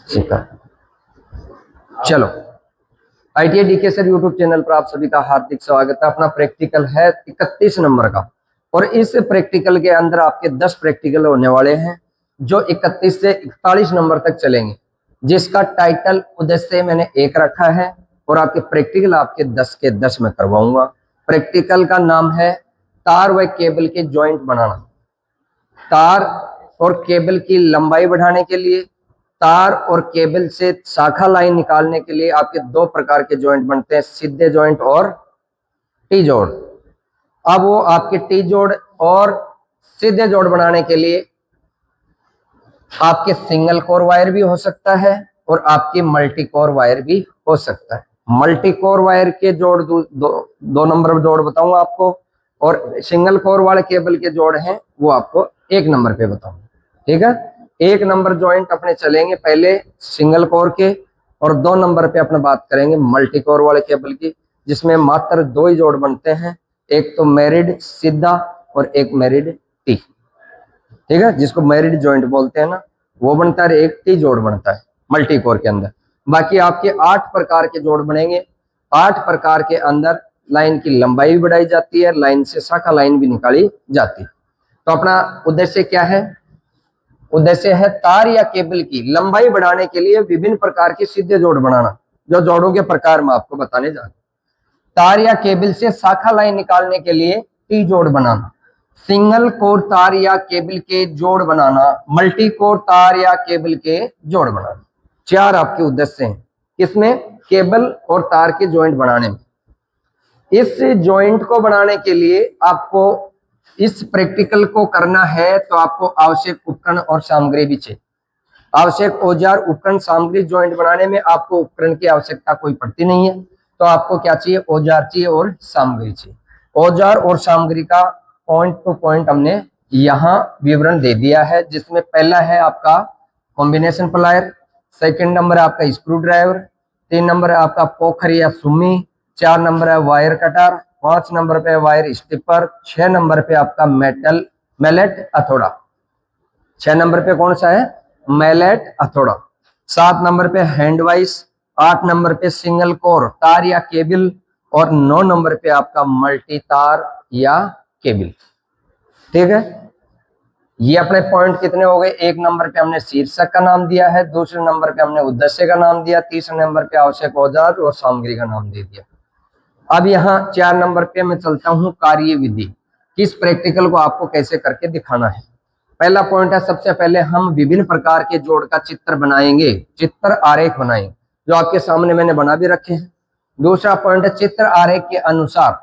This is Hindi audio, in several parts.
सीखा। चलो, ITI DK sir YouTube channel पर आप सभी का हार्दिक स्वागत है। अपना प्रैक्टिकल है 31 नंबर का, और इस प्रैक्टिकल के अंदर आपके 10 प्रैक्टिकल होने वाले हैं जो 31 से 41 नंबर तक चलेंगे, जिसका टाइटल उद्देश्य मैंने 1 रखा है, और आपके प्रैक्टिकल आपके 10 के 10 में करवाऊंगा। प्रैक्टिकल का नाम है तार व केबल के जॉइंट बनाना। तार और केबल की लंबाई बढ़ाने के लिए, तार और केबल से शाखा लाइन निकालने के लिए आपके 2 प्रकार के जॉइंट बनते हैं, सीधे जॉइंट और टी जोड़। अब वो आपके टी जोड़ और सीधे जोड़ बनाने के लिए आपके सिंगल कोर वायर भी हो सकता है और आपकी मल्टी कोर वायर भी हो सकता है। मल्टी कोर वायर के जोड़ दो नंबर जोड़ बताऊंगा आपको, और सिंगल कोर वाले केबल के जोड़ हैं वो आपको 1 नंबर पे बताऊंगा। ठीक है, 1 नंबर जॉइंट अपने चलेंगे पहले सिंगल कोर के, और 2 नंबर पे अपने बात करेंगे मल्टी कोर वाले केबल की, जिसमें मात्र 2 ही जोड़ बनते हैं, एक तो मैरिड सीधा और एक मैरिड टी। ठीक है, जिसको मैरिड जॉइंट बोलते हैं ना, वो बनता है, एक टी जोड़ बनता है मल्टी कोर के अंदर। बाकी आपके 8 प्रकार के जोड़ बनेंगे। 8 प्रकार के अंदर लाइन की लंबाई भी बढ़ाई जाती है, लाइन से शाखा लाइन भी निकाली जाती है। तो अपना उद्देश्य क्या है? उद्देश्य है तार या केबल की लंबाई बढ़ाने के लिए विभिन्न प्रकार के सीधे जोड़ बनाना, जो जोड़ों के प्रकार मैं आपको बताने जा रहा हूं। तार या केबल से शाखा लाइन निकालने के लिए टी जोड़ बनाना, सिंगल कोर तार या केबल के जोड़ बनाना, मल्टी कोर तार या केबल के जोड़ बनाना। 4 आपके उद्देश्य हैं किसमें? केबल और तार के जॉइंट बनाने में। इस जॉइंट को बनाने के लिए आपको इस प्रैक्टिकल को करना है तो आपको आवश्यक उपकरण और सामग्री भी चाहिए। आवश्यक औजार उपकरण सामग्री, जॉइंट बनाने में आपको उपकरण की आवश्यकता कोई पड़ती नहीं है, तो आपको क्या चाहिए? औजार चाहिए और सामग्री चाहिए। औजार और सामग्री का पॉइंट टू पॉइंट हमने यहाँ विवरण दे दिया है, जिसमें पहला है आपका कॉम्बिनेशन प्लायर, सेकंड नंबर है आपका स्क्रू ड्राइवर, 3 नंबर है आपका पोखर या सुम्मी, 4 नंबर है वायर कटर, 5 नंबर पे वायर स्टिपर, 6 नंबर पे आपका मैलेट हथौड़ा। 6 नंबर पे कौन सा है? मैलेट हथौड़ा। 7 नंबर पे हैंड वाइस, 8 नंबर पे सिंगल कोर तार या केबल, और 9 नंबर पे आपका मल्टी तार या केबल। ठीक है, ये अपने पॉइंट कितने हो गए? 1 नंबर पे हमने शीर्षक का नाम दिया है, दूसरे नंबर पे हमने उद्देश्य का नाम दिया, तीसरे नंबर पे आवश्यक औजार और सामग्री का नाम दे दिया। अब यहाँ 4 नंबर पे मैं चलता हूँ कार्य विधि, किस प्रैक्टिकल को आपको कैसे करके दिखाना है। पहला पॉइंट है, सबसे पहले हम विभिन्न प्रकार के जोड़ का चित्र बनाएंगे, चित्र आरेख बनाएंगे, जो आपके सामने मैंने बना भी रखे हैं। दूसरा पॉइंट है, चित्र आरेख के अनुसार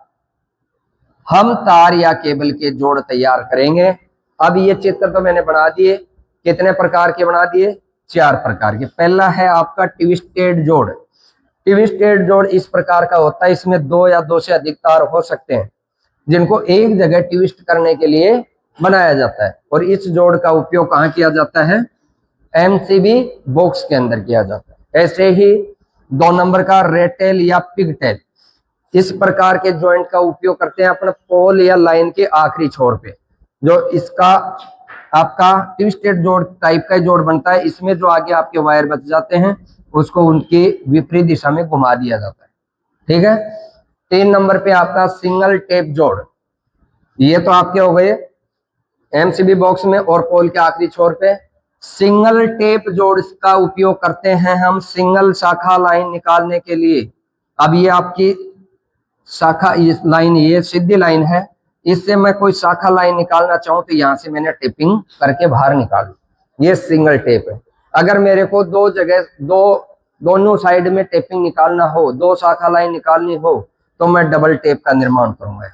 हम तार या केबल के जोड़ तैयार करेंगे। अब ये चित्र तो मैंने बना दिए, कितने प्रकार के बना दिए? 4 प्रकार के। पहला है आपका ट्विस्टेड जोड़। ट्विस्टेड जोड़ इस प्रकार का होता है, इसमें 2 या 2 से अधिक तार हो सकते हैं, जिनको एक जगह ट्विस्ट करने के लिए बनाया जाता है, और इस जोड़ का उपयोग कहाँ किया जाता है? MCB बॉक्स के अंदर किया जाता है। ऐसे ही 2 नंबर का रेटेल या पिगटेल, इस प्रकार के जॉइंट का उपयोग करते हैं अपने पोल या लाइन के आखिरी छोर पे। जो इसका आपका ट्विस्टेड जोड़ टाइप का जोड़ बनता है, इसमें जो आगे आपके वायर बच जाते हैं उसको उनकी विपरीत दिशा में घुमा दिया जाता है। ठीक है, 3 नंबर पे आपका सिंगल टेप जोड़। ये तो आपके हो गए MCB बॉक्स में और पोल के आखिरी छोर पे। सिंगल टेप जोड़ का उपयोग करते हैं हम सिंगल शाखा लाइन निकालने के लिए। अब ये आपकी शाखा इस लाइन, ये सीधी लाइन है, इससे मैं कोई शाखा लाइन निकालना चाहूं तो यहां से मैंने टेपिंग करके बाहर निकालू, ये सिंगल टेप है। अगर मेरे को 2 जगह दोनों साइड में टेपिंग निकालना हो, 2 शाखा लाइन निकालनी हो, तो मैं डबल टेप का निर्माण करूंगा।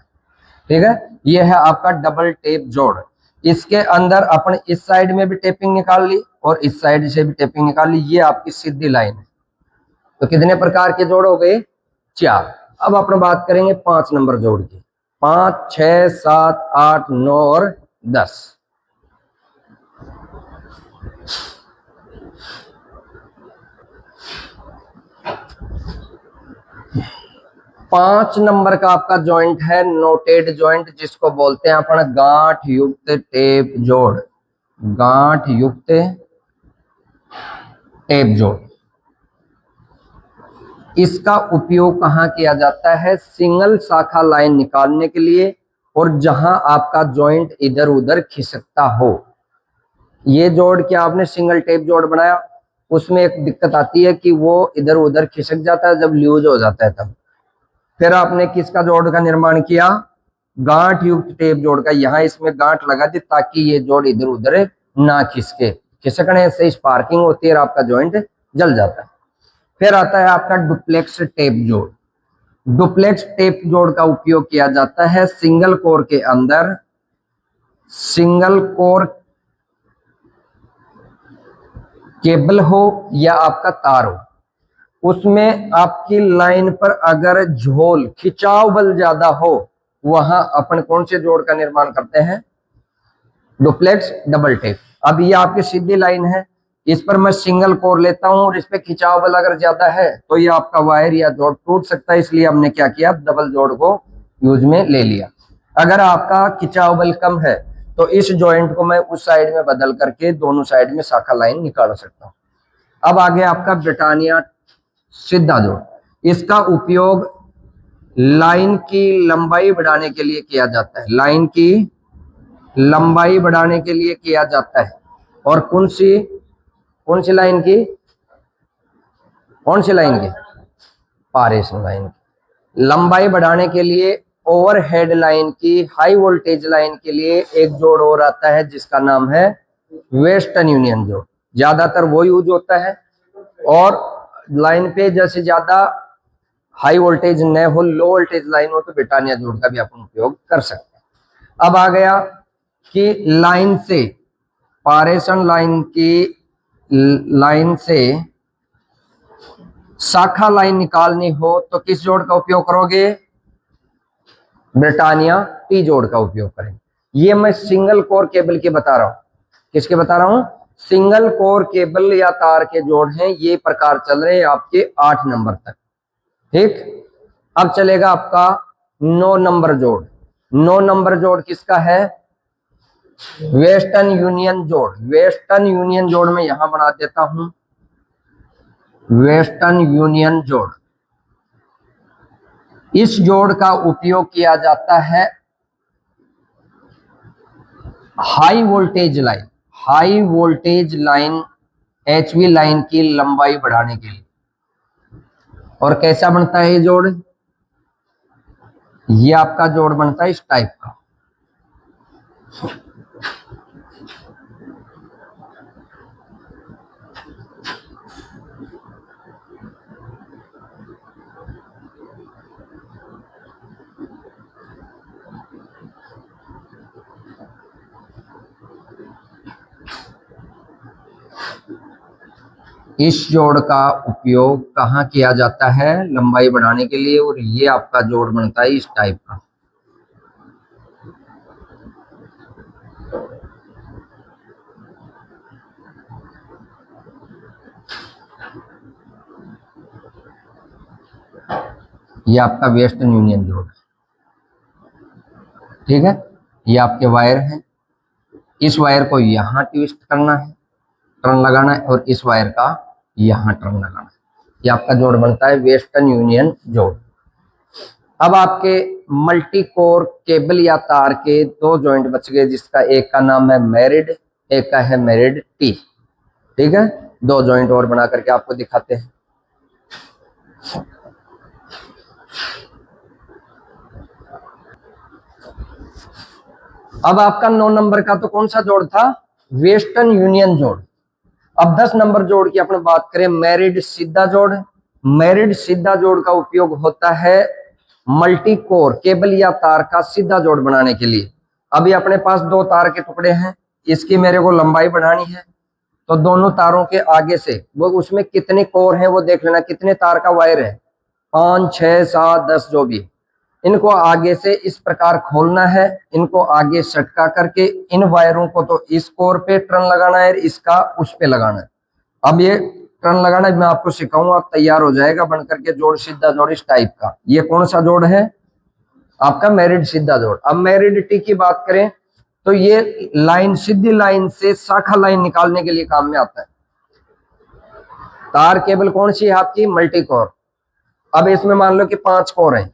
ठीक है, ये है आपका डबल टेप जोड़। इसके अंदर अपन इस साइड में भी टेपिंग निकाल ली और इस साइड से भी टेपिंग निकाल ली, ये आपकी सीधी लाइन है। तो कितने प्रकार के जोड़ हो गए? 4। अब अपन बात करेंगे 5 नंबर जोड़ की। 5, 6, 7, 8, 9 और 10। पांच नंबर का आपका जॉइंट है नोटेड जॉइंट, जिसको बोलते हैं अपन गांठ युक्त टेप जोड़। गांठ युक्त टेप जोड़। इसका उपयोग कहाँ किया जाता है? सिंगल शाखा लाइन निकालने के लिए और जहां आपका जॉइंट इधर उधर खिसकता हो। ये जोड़ क्या आपने सिंगल टेप जोड़ बनाया, उसमें एक दिक्कत आती है कि वो इधर उधर खिसक जाता है जब लूज हो जाता है तब। फिर आपने किसका जोड़ का निर्माण किया? गांठ युक्त टेप जोड़ का। यहाँ इसमें गांठ लगा दी ताकि ये जोड़ इधर उधर ना खिसके, खिसकने से स्पार्किंग होती है और आपका जॉइंट जल जाता है। फिर आता है आपका डुप्लेक्स टेप जोड़। डुप्लेक्स टेप जोड़ का उपयोग किया जाता है सिंगल कोर के अंदर, सिंगल कोर केबल हो या आपका तार हो, उसमें आपकी लाइन पर अगर झोल खिंचाव बल ज्यादा हो, वहां अपन कौन से जोड़ का निर्माण करते हैं? Duplex double tape. अब ये आपकी सीधी लाइन है, इस पर मैं सिंगल कोर लेता हूं और इस पे खिंचाव बल अगर ज्यादा है तो ये आपका वायर या जोड़ टूट सकता है, इसलिए हमने क्या किया? डबल जोड़ को यूज में ले लिया। अगर आपका खिंचाव बल कम है तो इस जॉइंट को मैं उस साइड में बदल करके दोनों साइड में शाखा लाइन निकाल सकता हूं। अब आगे आपका ब्रिटानिया सीधा जोड़। इसका उपयोग लाइन की लंबाई बढ़ाने के लिए किया जाता है, लाइन की लंबाई बढ़ाने के लिए किया जाता है। और कौन सी लाइन की? कौन सी लाइन की? पारेषण लाइन की लंबाई बढ़ाने के लिए। ओवरहेड लाइन की, हाई वोल्टेज लाइन के लिए एक जोड़ और आता है जिसका नाम है वेस्टर्न यूनियन जोड़। ज्यादातर वो यूज होता है, और लाइन पे जैसे ज्यादा हाई वोल्टेज न हो, लो वोल्टेज लाइन हो तो ब्रिटानिया जोड़ का भी अपन उपयोग कर सकते हैं। अब आ गया कि लाइन से, पारेषण लाइन की लाइन से शाखा लाइन निकालनी हो तो किस जोड़ का उपयोग करोगे? ब्रिटानिया टी जोड़ का उपयोग करेंगे। ये मैं सिंगल कोर केबल के बता रहा हूं। किसके बता रहा हूं? सिंगल कोर केबल या तार के जोड़ हैं, ये प्रकार चल रहे हैं आपके 8 नंबर तक। ठीक, अब चलेगा आपका 9 नंबर जोड़। 9 नंबर जोड़ किसका है? वेस्टर्न यूनियन जोड़। वेस्टर्न यूनियन जोड़ में यहां बना देता हूं, वेस्टर्न यूनियन जोड़। इस जोड़ का उपयोग किया जाता है high voltage line, high voltage line HV line की लंबाई बढ़ाने के लिए। और कैसा बनता है ये जोड़? ये आपका जोड़ बनता है इस टाइप का। इस जोड़ का उपयोग कहाँ किया जाता है? लंबाई बढ़ाने के लिए। और ये आपका जोड़ बनता है इस टाइप का। ये आपका वेस्टर्न यूनियन जोड़, ठीक है। ये आपके वायर हैं, इस वायर को यहां ट्विस्ट करना है, टर्न लगाना है, और इस वायर का यहां टर्न लगाना है। ये आपका जोड़ बनता है वेस्टर्न यूनियन जोड़। अब आपके मल्टी कोर केबल या तार के 2 जॉइंट बच गए, जिसका एक का नाम है मैरिड, एक का है मैरिड टी। ठीक है, 2 जॉइंट और बना करके आपको दिखाते हैं। अब आपका 9 नंबर का तो कौन सा जोड़ था? वेस्टर्न यूनियन जोड़। अब 10 नंबर जोड़ की अपने बात करें, मैरिड सीधा जोड़। मैरिड सीधा जोड़ का उपयोग होता है मल्टी कोर केबल या तार का सीधा जोड़ बनाने के लिए। अभी अपने पास 2 तार के टुकड़े हैं, इसकी मेरे को लंबाई बढ़ानी है, तो दोनों तारों के आगे से वो उसमें कितने कोर हैं वो देख लेना, कितने तार का वायर है, 5, 6, 7, 10 जो भी। इनको आगे से इस प्रकार खोलना है, इनको आगे सटका करके इन वायरों को तो इस कोर पे टर्न लगाना है, इसका उस पे लगाना है। अब ये टर्न लगाना मैं आपको सिखाऊंगा, आप तैयार हो जाएगा बन करके जोड़, सीधा जोड़ इस टाइप का। ये कौन सा जोड़ है? आपका मैरिड सीधा जोड़। अब मैरिड टी की बात करें तो ये लाइन, सीधी लाइन से शाखा लाइन निकालने के लिए काम में आता है। तार केबल कौन सी है आपकी? Multi core. अब इसमें मान लो कि 5 कोर हैं,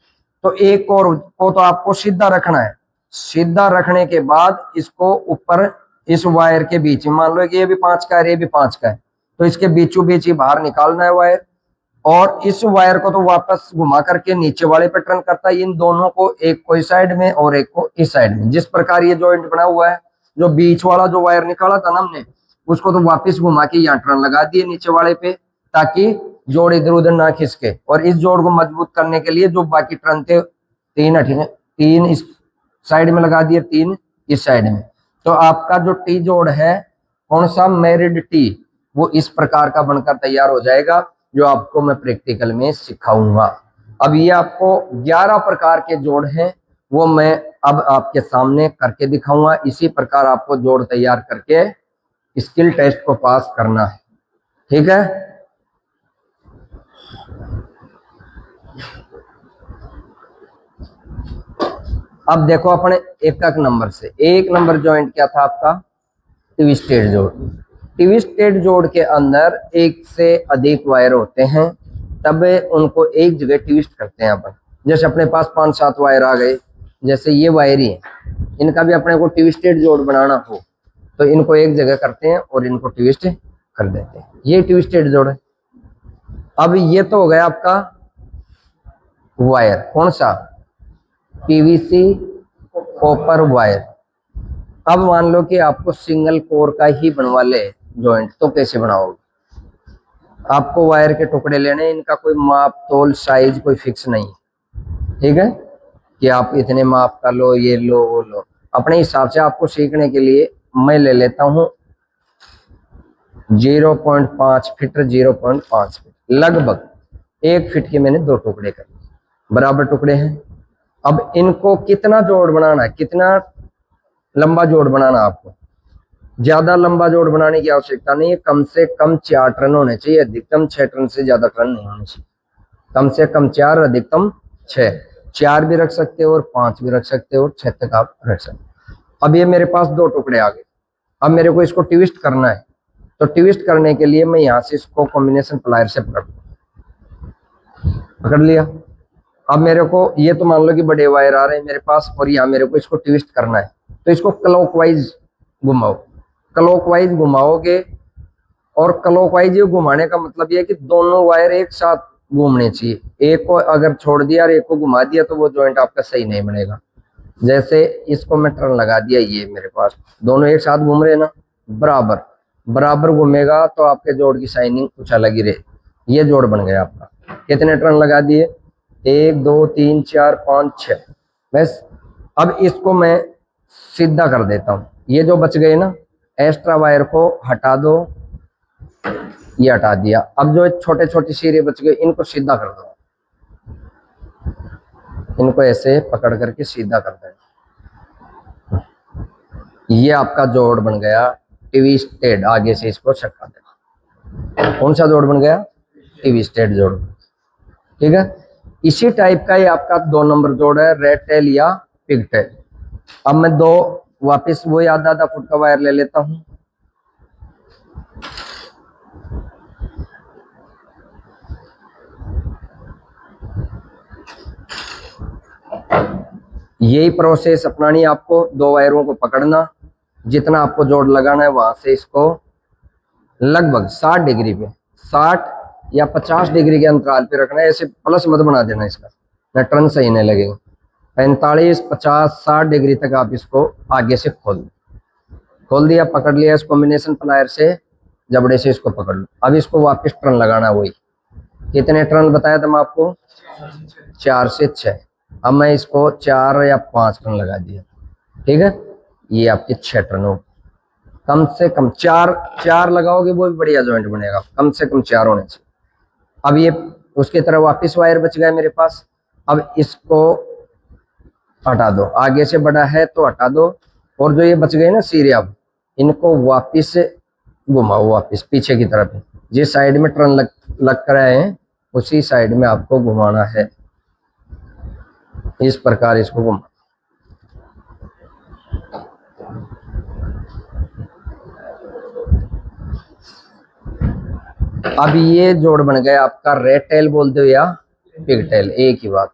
तो एक कोर को तो आपको सीधा रखना है। सीधा रखने के बाद इसको ऊपर इस वायर के बीच में, मान लो कि ये भी 5 का है, ये भी 5 का है, तो इसके बीचों बीच ही बाहर निकालना है वायर। और इस वायर को तो वापस घुमा करके नीचे वाले पे टर्न करता है। इन दोनों को, एक को इस साइड में और एक को इस साइड में। जिस प्रकार ये जॉइंट बना हुआ है, जो बीच वाला जो वायर निकाला था ना हमने, उसको तो वापस घुमा के यहाँ टर्न लगा दिए नीचे वाले पे, ताकि जोड़ इधर उधर ना खिसके। और इस जोड़ को मजबूत करने के लिए जो बाकी टर्न थे, 3 इस साइड में लगा दिए, 3 इस साइड में। तो आपका जो टी जोड़ है, कौन सा? मैरिड टी, वो इस प्रकार का बनकर तैयार हो जाएगा, जो आपको मैं प्रैक्टिकल में सिखाऊंगा। अब ये आपको 11 प्रकार के जोड़ हैं, वो मैं अब आपके सामने करके दिखाऊंगा। इसी प्रकार आपको जोड़ तैयार करके स्किल टेस्ट को पास करना है, ठीक है। अब देखो अपने एक नंबर से, 1 नंबर जॉइंट क्या था आपका? ट्विस्टेड जोड़। ट्विस्टेड जोड़ के अंदर एक से अधिक वायर होते हैं, तब उनको एक जगह ट्विस्ट करते हैं अपन। जैसे अपने पास 5-7 वायर आ गए, जैसे ये वायर ही है, इनका भी अपने को ट्विस्टेड जोड़ बनाना हो तो इनको एक जगह करते हैं और इनको ट्विस्ट कर देते हैं। ये ट्विस्टेड जोड़ है। अब ये तो हो गया आपका वायर, कौन सा? PVC copper wire. अब मान लो कि आपको सिंगल कोर का ही बनवा ले जॉइंट, तो कैसे बनाओगे? आपको वायर के टुकड़े लेने, इनका कोई माप तोल साइज कोई फिक्स नहीं, ठीक है, कि आप इतने माप का लो, ये लो, वो लो। अपने हिसाब से आपको सीखने के लिए मैं ले लेता हूं 0.5 फीट, 0.5 फीट, लगभग 1 फीट के मैंने 2 टुकड़े कर, बराबर टुकड़े हैं। अब इनको कितना जोड़ बनाना है, कितना लंबा जोड़ बनाना? आपको ज्यादा लंबा जोड़ बनाने की आवश्यकता नहीं है। कम से कम 4 टर्न होने चाहिए, अधिकतम 6 टर्न से ज्यादा टर्न नहीं होने चाहिए। कम से कम 4, अधिकतम 6। 4 भी रख सकते हो और 5 भी रख सकते हो और 6 तक आप रख सकते हो। अब ये मेरे पास 2 टुकड़े आ गए। अब मेरे को इसको ट्विस्ट करना है, तो ट्विस्ट करने के लिए मैं यहाँ से इसको कॉम्बिनेशन प्लायर से पकड़ लिया। अब मेरे को ये तो मान लो कि बड़े वायर आ रहे हैं मेरे पास, और यहाँ मेरे को इसको ट्विस्ट करना है, तो इसको क्लॉकवाइज घुमाओ। क्लॉकवाइज घुमाओगे, और क्लॉकवाइज ये घुमाने का मतलब ये है कि दोनों वायर एक साथ घूमने चाहिए। एक को अगर छोड़ दिया और एक को घुमा दिया तो वो जॉइंट आपका सही नहीं बनेगा। जैसे इसको मैं टर्न लगा दिया, ये मेरे पास दोनों एक साथ घूम रहे ना, बराबर बराबर घूमेगा, तो आपके जोड़ की शाइनिंग कुछ अलग ही रहे। ये जोड़ बन गया आपका। कितने टर्न लगा दिए? 1 2 3 4 5 6, बस। अब इसको मैं सीधा कर देता हूँ। ये जो बच गए ना, एक्स्ट्रा वायर को हटा दो, ये हटा दिया। अब जो छोटे छोटे सिरे बच गए, इनको सीधा कर दो, इनको ऐसे पकड़ करके सीधा कर देना। ये आपका जोड़ बन गया ट्विस्टेड। आगे से इसको छटका देना। कौन सा जोड़ बन गया? ट्विस्टेड जोड़, ठीक है। इसी टाइप का ये आपका 2 नंबर जोड़ है, रेड टेल या पिग टेल। अब मैं 2 वापस वो आधा फुट का वायर ले लेता हूं। यही प्रोसेस अपनानी है आपको। 2 वायरों को पकड़ना, जितना आपको जोड़ लगाना है वहां से इसको लगभग 60 डिग्री पे, 60 या 50 डिग्री के अंतराल पे रखना है। ऐसे प्लस मत बना देना इसका, ना टर्न सही नहीं लगेगा। 45 50 60 डिग्री तक आप इसको आगे से खोल दिया, पकड़ लिया इस कॉम्बिनेशन प्लायर से, जबड़े से इसको पकड़ लो। अब इसको वापस टर्न लगाना, वही कितने टर्न बताया था मैं आपको? 4 से 6। अब मैं इसको 4 या 5 टर्न लगा दिया, ठीक है। ये आपके 6 टर्न हो। कम से कम 4 लगाओगे वो भी बढ़िया जॉइंट बनेगा। कम से कम 4 होने चाहिए। अब ये उसकी तरह वापस वायर बच गया मेरे पास। अब इसको हटा दो, आगे से बड़ा है तो हटा दो। और जो ये बच गए ना सिरे, अब इनको वापस घुमाओ, वापस पीछे की तरफ। जिस साइड में टर्न लग कर आए हैं उसी साइड में आपको घुमाना है। इस प्रकार इसको घुमा। अब ये जोड़ बन गया आपका रेड टेल बोल दो या पिग टेल, एक ही बात,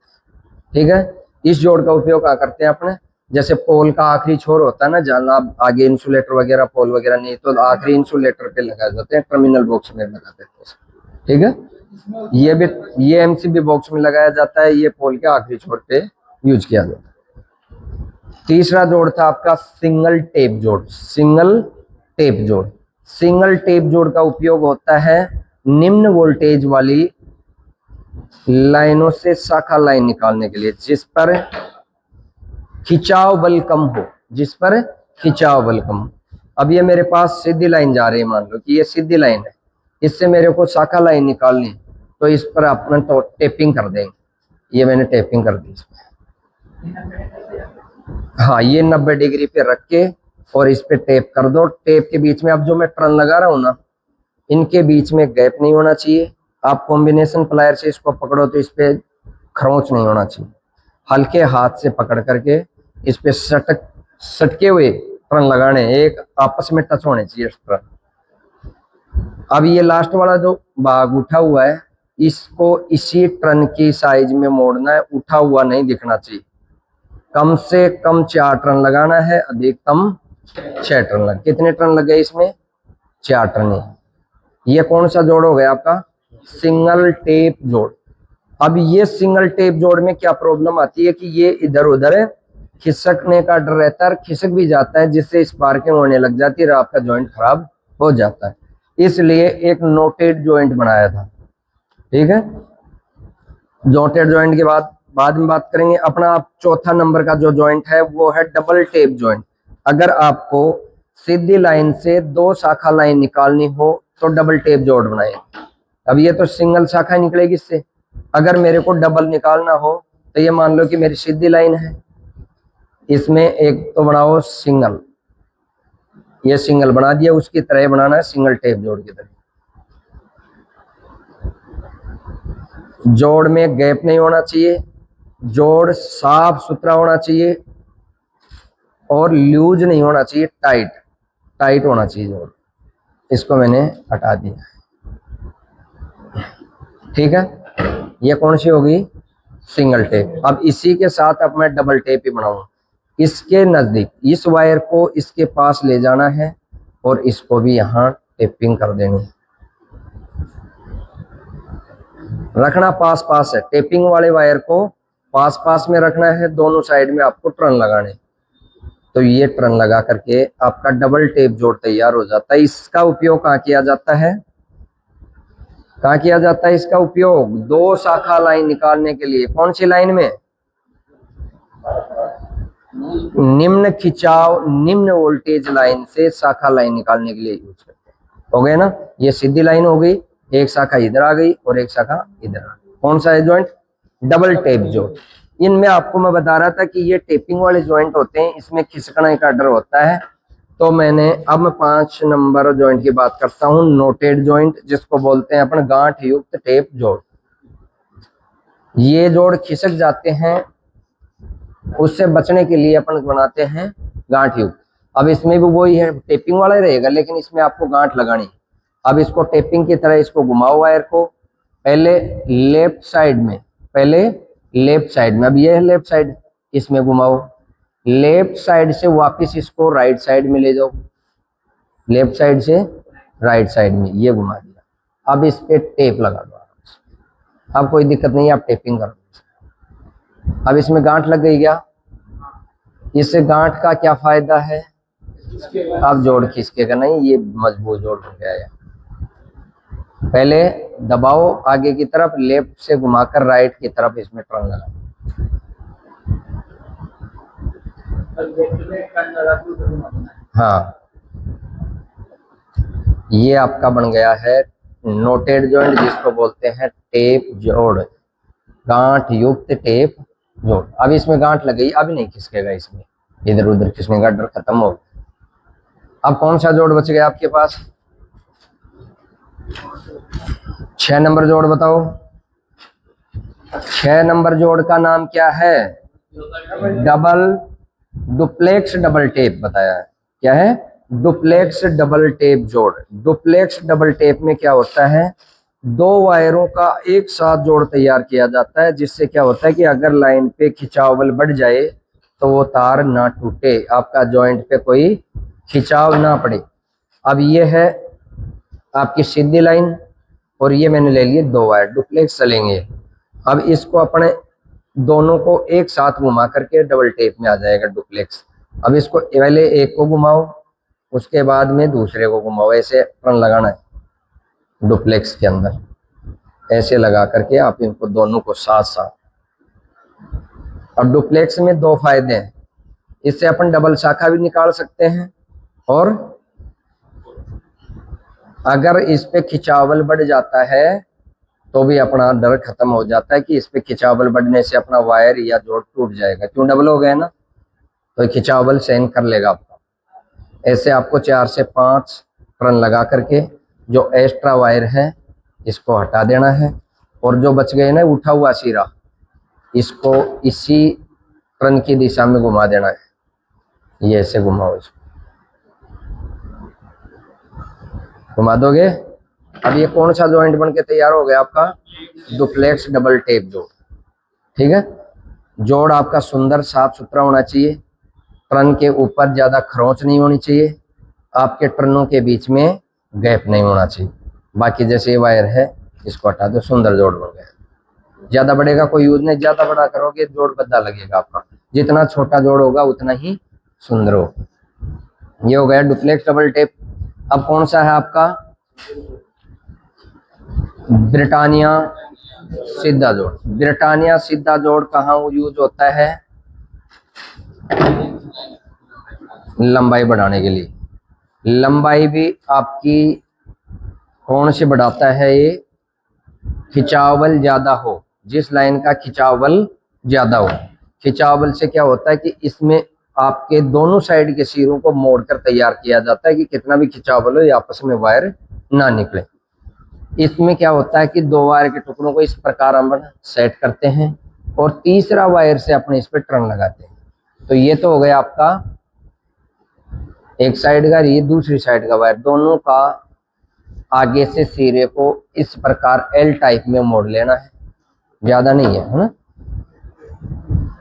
ठीक है। इस जोड़ का उपयोग क्या करते हैं अपने, जैसे पोल का आखिरी छोर होता है ना, जहाँ आप आगे इंसुलेटर वगैरह पोल वगैरह नहीं तो आखिरी इंसुलेटर पे लगाए जाते हैं, टर्मिनल बॉक्स में लगा देते हैं, ठीक है। ये भी, ये एमसीबी बॉक्स में लगाया जाता है, ये पोल के आखिरी छोर पे यूज किया जाता है। तीसरा जोड़ था आपका सिंगल टेप जोड़। सिंगल टेप जोड़, सिंगल टेप जोड़ का उपयोग होता है निम्न वोल्टेज वाली लाइनों से शाखा लाइन निकालने के लिए, जिस पर खिंचाव बल कम हो, जिस पर खिंचाव बल कम हो। अब ये मेरे पास सीधी लाइन जा रही है, मान लो कि ये सीधी लाइन है, इससे मेरे को शाखा लाइन निकालनी, तो इस पर अपना तो टेपिंग कर देंगे। ये मैंने टेपिंग कर दी इसमें, हाँ, ये 90 डिग्री पे रख के और इस पे टेप कर दो। टेप के बीच में अब जो मैं टर्न लगा रहा हूँ ना, इनके बीच में गैप नहीं होना चाहिए। आप कॉम्बिनेशन प्लायर से इसको पकड़ो तो इस पे खरोंच नहीं होना चाहिए। हल्के हाथ से पकड़ करके इस पे सटके हुए टर्न लगाने, एक आपस में टच होने चाहिए इस तरह। अब ये लास्ट वाला जो भाग उठा हुआ है, इसको इसी टर्न की साइज में मोड़ना है, उठा हुआ नहीं दिखना चाहिए। कम से कम 4 टर्न लगाना है, अधिकतम 6 टर्न लग। कितने टर्न लग गए इसमें? 4 टर्न। ये कौन सा जोड़ हो गया आपका? सिंगल टेप जोड़। अब ये सिंगल टेप जोड़ में क्या प्रॉब्लम आती है कि ये इधर उधर खिसकने का डर रहता है, खिसक भी जाता है, जिससे स्पार्किंग होने लग जाती है और आपका जॉइंट खराब हो जाता है। इसलिए एक नोटेड जॉइंट बनाया था, ठीक है। नोटेड जॉइंट के बाद में बात करेंगे। अपना आप चौथा नंबर का जो जॉइंट है वो है डबल टेप जॉइंट। अगर आपको सीधी लाइन से 2 शाखा लाइन निकालनी हो तो डबल टेप जोड़ बनाए। अब ये तो सिंगल शाखा निकलेगी इससे, अगर मेरे को डबल निकालना हो तो ये मान लो कि मेरी सीधी लाइन है, इसमें एक तो बनाओ सिंगल, ये सिंगल बना दिया, उसकी तरह बनाना है सिंगल टेप जोड़ की तरह। जोड़ में गैप नहीं होना चाहिए, जोड़ साफ सुथरा होना चाहिए और लूज नहीं होना चाहिए, टाइट होना चाहिए जोड़। इसको मैंने हटा दिया, ठीक है। ये कौन सी होगी? Single tape. अब इसी के साथ अब मैं डबल टेप ही बनाऊंगा। इसके नजदीक इस वायर को इसके पास ले जाना है और इसको भी यहाँ टेपिंग कर देनी है। रखना पास पास है, टेपिंग वाले वायर को पास पास में रखना है, दोनों साइड में आपको टर्न लगाने। तो ये टर्न लगा करके आपका डबल टेप जोड़ तैयार हो जाता है। इसका उपयोग कहाँ किया जाता है? कहाँ किया जाता है इसका उपयोग? 2 शाखा लाइन निकालने के लिए। कौन सी लाइन में? निम्न खिंचाव, निम्न वोल्टेज लाइन से शाखा लाइन निकालने के लिए यूज करते हैं। हो गए ना? ये सीधी लाइन हो गई, एक शाखा इधर आ गई और एक शाखा इधर आ गई। कौन सा है जॉइंट? डबल टेप जोड़। इनमें आपको मैं बता रहा था कि ये टेपिंग वाले जॉइंट होते हैं, इसमें खिसकने का डर होता है। तो मैंने अब मैं 5 नंबर जॉइंट की बात करता हूँ, नोटेड जॉइंट, जिसको बोलते हैं अपन गांठ युक्त टेप जोड़। ये जोड़ खिसक जाते हैं, उससे बचने के लिए अपन बनाते हैं गांठ युक्त। अब इसमें भी वही है, टेपिंग वाला ही रहेगा, लेकिन इसमें आपको गांठ लगानी है। अब इसको टेपिंग की तरह इसको घुमाओ वायर को, पहले लेफ्ट साइड में, अब ये है लेफ्ट साइड, इसमें घुमाओ। लेफ्ट साइड से वापस इसको राइट साइड में ले जाओ, लेफ्ट साइड से राइट साइड में, ये घुमा दिया। अब इस पे टेप लगा दो, अब कोई दिक्कत नहीं है, आप टेपिंग कर दो। अब इसमें गांठ लग गई क्या? इससे गांठ का क्या फायदा है? अब जोड़ खिसकेगा नहीं, ये मजबूत जोड़ हो गया है। पहले दबाओ आगे की तरफ, लेफ्ट से घुमाकर राइट की तरफ इसमें टर्न लगा। हाँ, ये आपका बन गया है नोटेड जॉइंट, जिसको बोलते हैं टेप जोड़, गांठ युक्त टेप जोड़। अब इसमें गांठ लग गई, अब नहीं खिसकेगा, इसमें इधर उधर खिसकने का डर खत्म हो। अब कौन सा जोड़ बच गया आपके पास? 6 नंबर जोड़ बताओ। 6 नंबर जोड़ का नाम क्या है? डुप्लेक्स डबल टेप बताया है। क्या है? डुप्लेक्स डबल टेप जोड़। डुप्लेक्स डबल टेप में क्या होता है? दो वायरों का एक साथ जोड़ तैयार किया जाता है, जिससे क्या होता है कि अगर लाइन पे खिंचाव बल बढ़ जाए तो वो तार ना टूटे, आपका जॉइंट पे कोई खिंचाव ना पड़े। अब ये है आपकी सीधी लाइन और ये मैंने ले लिए दो वायर, डुप्लेक्स चलेंगे। अब इसको अपने दोनों को एक साथ घुमा करके डबल टेप में आ जाएगा डुप्लेक्स। अब इसको पहले एक को घुमाओ, उसके बाद में दूसरे को घुमाओ, ऐसे टर्न लगाना है डुप्लेक्स के अंदर, ऐसे लगा करके आप इनको दोनों को साथ साथ। अब डुप्लेक्स में दो फायदे हैं, इससे अपन डबल शाखा भी निकाल सकते हैं, और अगर इस पे खिंचावल बढ़ जाता है तो भी अपना डर खत्म हो जाता है कि इस पे खिंचावल बढ़ने से अपना वायर या जोड़ टूट जाएगा, क्यों डबल हो गया ना, तो खिंचावल सहन कर लेगा आपका। ऐसे आपको 4 से 5 टर्न लगा करके जो एक्स्ट्रा वायर है इसको हटा देना है, और जो बच गए ना उठा हुआ सिरा, इसको इसी टर्न की दिशा में घुमा देना है, ये ऐसे घुमाओ, इसको घुमा दोगे। अब ये कौन सा जॉइंट बन के तैयार हो गया आपका, डुप्लेक्स डबल टेप जोड़। ठीक है, जोड़ आपका सुंदर साफ सुथरा होना चाहिए, टर्न के ऊपर ज्यादा खरोंच नहीं होनी चाहिए, आपके टर्नों के बीच में गैप नहीं होना चाहिए। बाकी जैसे ये वायर है इसको हटा दो, सुंदर जोड़ बन गया। ज्यादा बढ़ेगा कोई यूज नहीं, ज्यादा बड़ा करोगे जोड़ बद्दा लगेगा आपका, जितना छोटा जोड़ होगा उतना ही सुंदर हो। ये हो गया डुप्लेक्स डबल टेप। अब कौन सा है आपका, ब्रिटानिया सीधा जोड़। ब्रिटानिया सीधा जोड़ कहाँ यूज होता है, लंबाई बढ़ाने के लिए। लंबाई भी आपकी कौन से बढ़ाता है, ये खिंचाव बल ज्यादा हो, जिस लाइन का खिंचाव बल ज्यादा हो। खिंचाव बल से क्या होता है कि इसमें आपके दोनों साइड के सिरों को मोड़कर तैयार किया जाता है कि कितना भी खिंचाव बल हो ये आपस में वायर ना निकले। इसमें क्या होता है कि दो वायर के टुकड़ों को इस प्रकार हम सेट करते हैं और तीसरा वायर से अपने इस पे टर्न लगाते हैं। तो ये तो हो गया आपका एक साइड का, ये दूसरी साइड का वायर, दोनों का आगे से सिरे को इस प्रकार एल टाइप में मोड़ लेना है, ज्यादा नहीं है ना।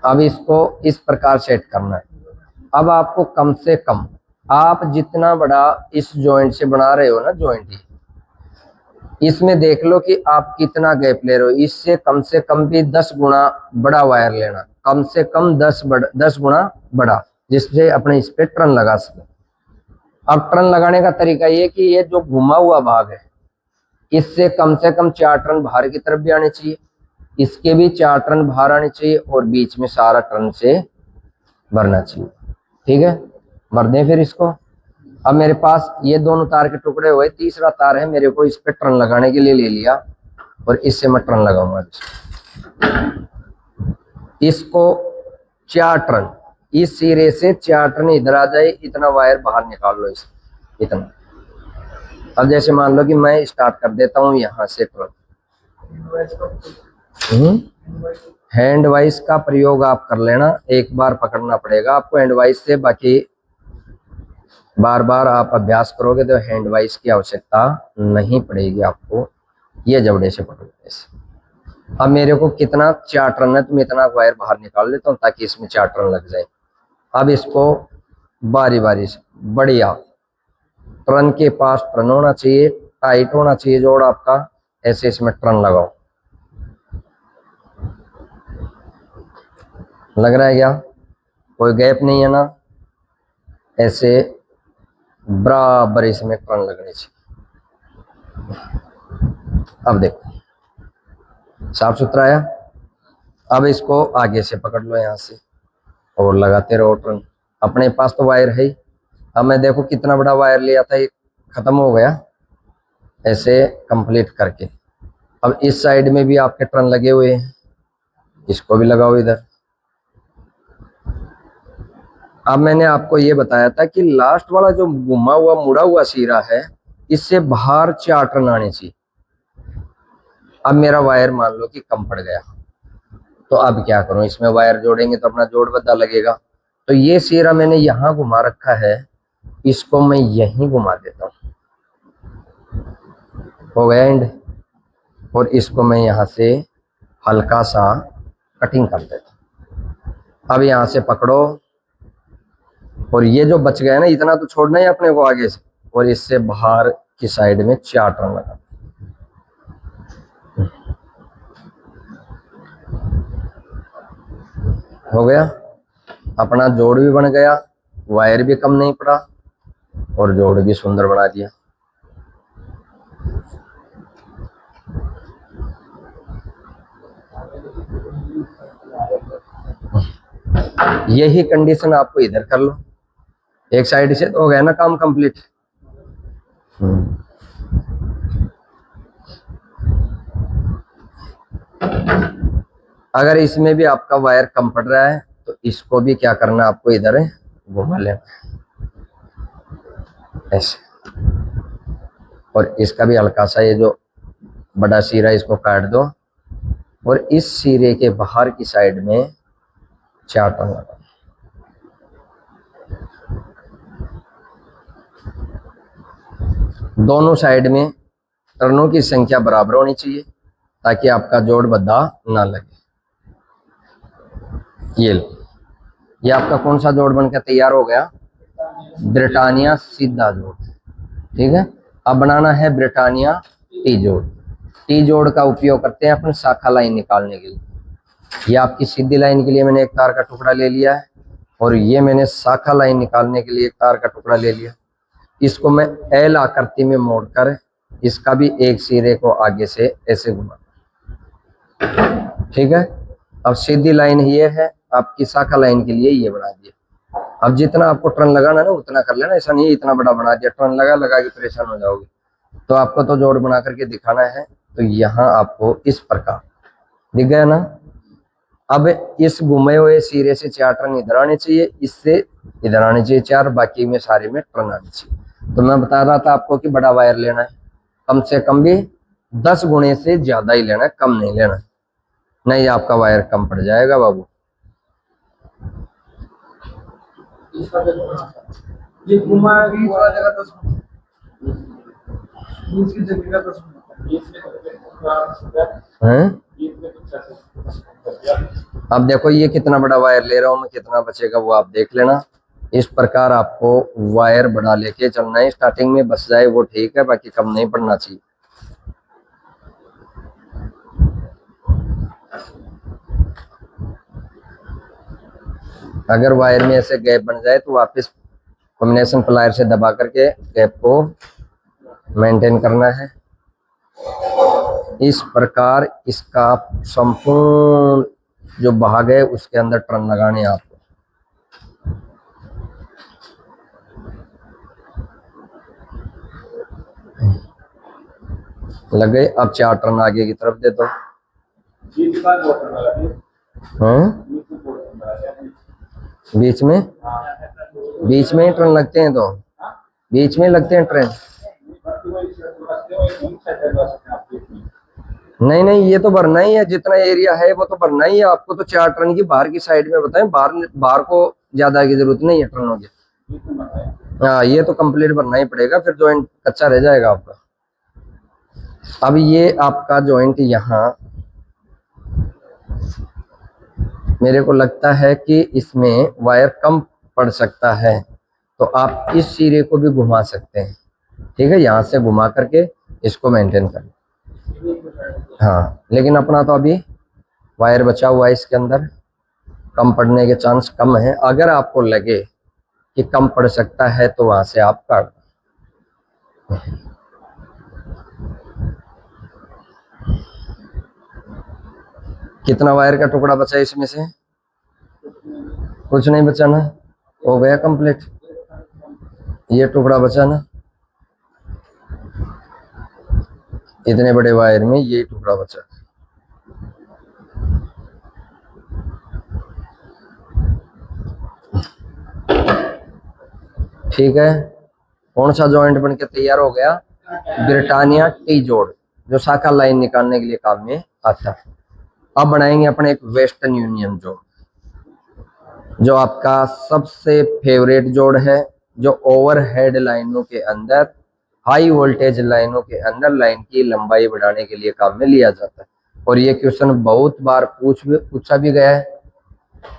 अब इसको इस प्रकार सेट करना है। अब आपको कम से कम, आप जितना बड़ा इस जॉइंट से बना रहे हो ना जॉइंट, इसमें देख लो कि आप कितना गैप ले रहे हो। इससे कम से कम भी 10 गुना बड़ा वायर लेना, कम से कम 10 गुना बड़ा, जिससे अपने इस पे टर्न लगा सके। अब टर्न लगाने का तरीका ये कि ये जो घुमा हुआ भाग है इससे कम से कम 4 टर्न बाहर की तरफ भी आने चाहिए, इसके भी 4 टर्न बाहर आने चाहिए, और बीच में सारा टर्न से भरना चाहिए। ठीक है, भर दें फिर इसको। अब मेरे पास ये दोनों तार के टुकड़े हुए, तीसरा तार है मेरे को इस पे टर्न लगाने के लिए ले लिया, और इससे मैं टर्न लगाऊंगा। इसको 4 टर्न, इस सिरे से 4 टर्न इधर आ जाए, इतना वायर बाहर निकाल लो इस इतना। अब जैसे मान लो कि मैं स्टार्ट कर देता हूँ यहाँ से टर्न। हैंड वाइस का प्रयोग आप कर लेना, एक बार पकड़ना पड़ेगा आपको हैंड वाइस से, बाकी बार बार आप अभ्यास करोगे तो हैंड वाइस की आवश्यकता नहीं पड़ेगी आपको, ये जबड़े से पकड़ोगे ऐसे। अब मेरे को कितना 4 टर्न है तो मैं इतना वायर बाहर निकाल लेता हूँ ताकि इसमें 4 टर्न लग जाए। अब इसको बारी बारी से बढ़िया टर्न के पास टर्न होना चाहिए, टाइट होना चाहिए जोड़ आपका, ऐसे इसमें टर्न लगाओ। लग रहा है क्या, कोई गैप नहीं है ना, ऐसे बराबर इसमें टर्न लगने चाहिए। अब देखो साफ सुथरा आया। अब इसको आगे से पकड़ लो यहाँ से और लगाते रहो टर्न, अपने पास तो वायर है ही। अब मैं देखो कितना बड़ा वायर लिया था, ये खत्म हो गया, ऐसे कंप्लीट करके। अब इस साइड में भी आपके टर्न लगे हुए हैं, इसको भी लगाओ इधर। अब मैंने आपको ये बताया था कि लास्ट वाला जो घुमा हुआ मुड़ा हुआ सिरा है इससे बाहर 4 टर्न आने चाहिए। अब मेरा वायर मान लो कि कम पड़ गया, तो अब क्या करूं, इसमें वायर जोड़ेंगे तो अपना जोड़ बद्दा लगेगा। तो ये सिरा मैंने यहाँ घुमा रखा है, इसको मैं यहीं घुमा देता हूं, हो गया एंड। और इसको मैं यहाँ से हल्का सा कटिंग कर देता हूँ। अब यहाँ से पकड़ो और ये जो बच गया ना इतना तो छोड़ना ही अपने को आगे से, और इससे बाहर की साइड में 4 टर्न लगा। हो गया, अपना जोड़ भी बन गया, वायर भी कम नहीं पड़ा और जोड़ भी सुंदर बना दिया। यही कंडीशन आपको इधर कर लो, एक साइड से तो हो गया ना काम कंप्लीट। अगर इसमें भी आपका वायर कम पड़ रहा है तो इसको भी क्या करना, आपको इधर घुमा लेना ऐसे, और इसका भी हल्का सा ये जो बड़ा सिरा इसको काट दो और इस सिरे के बाहर की साइड में 4 टर्न लगा। दोनों साइड में टर्नों की संख्या बराबर होनी चाहिए ताकि आपका जोड़ बद्दा ना लगे। ये आपका कौन सा जोड़ बनकर तैयार हो गया, ब्रिटानिया सीधा जोड़। ठीक है, अब बनाना है ब्रिटानिया टी जोड़। टी जोड़ का उपयोग करते हैं अपन शाखा लाइन निकालने के लिए। ये आपकी सीधी लाइन के लिए मैंने एक तार का टुकड़ा ले लिया है और ये मैंने शाखा लाइन निकालने के लिए एक तार का टुकड़ा ले लिया। इसको मैं एल आकृति में मोड़कर इसका भी एक सिरे को आगे से ऐसे घुमा। ठीक है, अब सीधी लाइन ये है, आपकी शाखा लाइन के लिए ये बना दिया। अब जितना आपको टर्न लगाना ना उतना कर लेना, ऐसा नहीं इतना बड़ा बना दिया, टर्न लगा के परेशान हो जाओगे। तो आपको तो जोड़ बना करके दिखाना है, तो यहाँ आपको इस प्रकार दिख गया ना। अब इस घुमे हुए सिरे से 4 टर्न इधर आने चाहिए, इससे इधर आने चाहिए 4, बाकी में सारे में टर्न आने चाहिए। तो मैं बता रहा था आपको कि बड़ा वायर लेना है, कम से कम भी 10 गुणे से ज्यादा ही लेना है, कम नहीं लेना, नहीं आपका वायर कम पड़ जाएगा बाबू। ये घुमा है। अब देखो ये कितना बड़ा वायर ले रहा हूं मैं, कितना बचेगा वो आप देख लेना। इस प्रकार आपको वायर बड़ा लेके चलना है, स्टार्टिंग में बच जाए वो ठीक है, बाकी कम नहीं पड़ना चाहिए। अगर वायर में ऐसे गैप बन जाए तो वापस कॉम्बिनेशन प्लायर से दबा करके गैप को मेंटेन करना है। इस प्रकार इसका संपूर्ण जो भाग है उसके अंदर टर्न लगाने आपको। लग गए, अब 4 टर्न आगे की तरफ दे दो। बीच में ही टर्न लगते हैं, तो बीच में लगते हैं ट्रेन। नहीं ये तो भरना ही है, जितना एरिया है वो तो भरना ही है आपको। तो 4 टर्न की बाहर की साइड में बताएं, बाहर को ज्यादा की जरूरत नहीं है टर्नों की। हाँ ये तो कंप्लीट भरना ही पड़ेगा, फिर जॉइंट कच्चा रह जाएगा आपका। अब ये आपका जॉइंट यहाँ मेरे को लगता है कि इसमें वायर कम पड़ सकता है, तो आप इस सिरे को भी घुमा सकते हैं। ठीक है, यहाँ से घुमा करके इसको मेंटेन करें। हाँ लेकिन अपना तो अभी वायर बचा हुआ है, इसके अंदर कम पड़ने के चांस कम है। अगर आपको लगे कि कम पड़ सकता है तो वहां से आप काट दो। कितना वायर का टुकड़ा बचा है इसमें से? कुछ नहीं बचा ना, हो गया कंप्लीट। ये टुकड़ा बचा ना, इतने बड़े वायर में ये टुकड़ा बचा। ठीक है, कौन सा जॉइंट बनके तैयार हो गया? ब्रिटानिया टी जोड़, जो शाखा लाइन निकालने के लिए काम में आता है। अब बनाएंगे अपने एक वेस्टर्न यूनियन जोड़, जो आपका सबसे फेवरेट जोड़ है, जो ओवरहेड लाइनों के अंदर हाई वोल्टेज लाइनों के अंदर लाइन की लंबाई बढ़ाने के लिए काम में लिया जाता है। और ये क्वेश्चन बहुत बार पूछा भी गया है